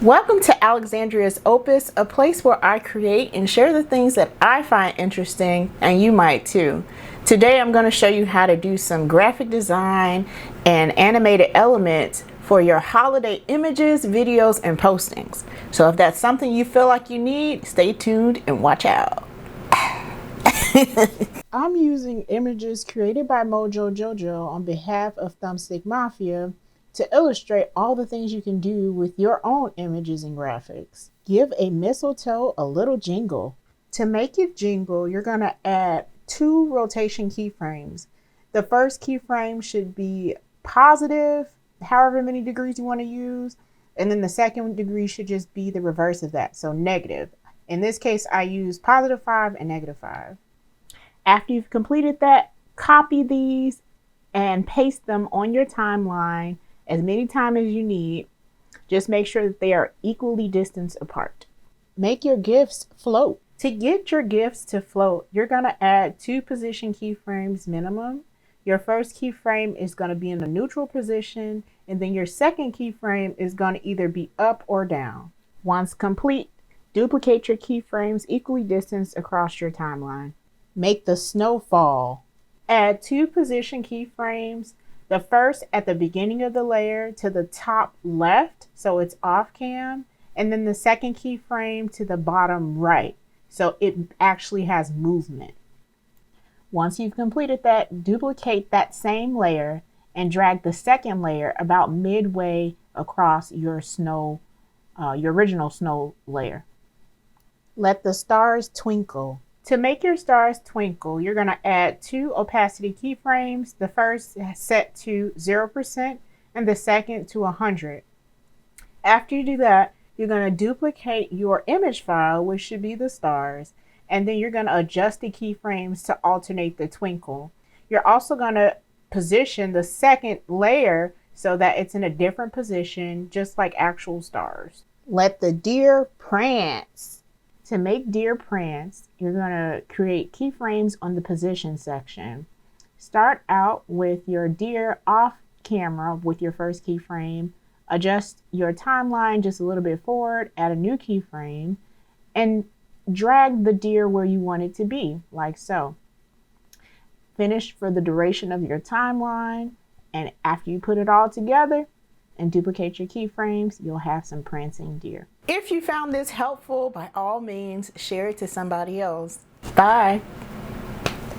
Welcome to Alexandria's Opus, a place where I create and share the things that I find interesting, and you might too. Today I'm going to show you how to do some graphic design and animated elements for your holiday images, videos, and postings. So if that's something you feel like you need, stay tuned and watch out. I'm using images created by Mojo Jojo on behalf of Thumbstick Mafia to illustrate all the things you can do with your own images and graphics. Give a mistletoe a little jingle. To make it jingle, you're going to add 2 rotation keyframes. The first keyframe should be positive, however many degrees you want to use, and then the second degree should just be the reverse of that, so negative. In this case, I use +5 and -5. After you've completed that, copy these and paste them on your timeline as many times as you need. Just make sure that they are equally distanced apart. Make your GIFs float. To get your GIFs to float, you're going to add 2 position keyframes minimum. Your first keyframe is going to be in a neutral position, and then your second keyframe is going to either be up or down. Once complete, duplicate your keyframes equally distanced across your timeline. Make the snow fall. Add 2 position keyframes. The first at the beginning of the layer to the top left, so it's off cam, and then the second keyframe to the bottom right, so it actually has movement. Once you've completed that, duplicate that same layer and drag the second layer about midway across your original snow layer. Let the stars twinkle. To make your stars twinkle, you're going to add 2 opacity keyframes, the first set to 0% and the second to 100. After you do that, you're going to duplicate your image file, which should be the stars, and then you're going to adjust the keyframes to alternate the twinkle. You're also going to position the second layer so that it's in a different position, just like actual stars. Let the deer prance. To make deer prance, you're going to create keyframes on the position section. Start out with your deer off camera with your first keyframe. Adjust your timeline just a little bit forward, add a new keyframe, and drag the deer where you want it to be, like so. Finish for the duration of your timeline, and after you put it all together and duplicate your keyframes, you'll have some prancing deer. If you found this helpful, by all means, share it to somebody else. Bye.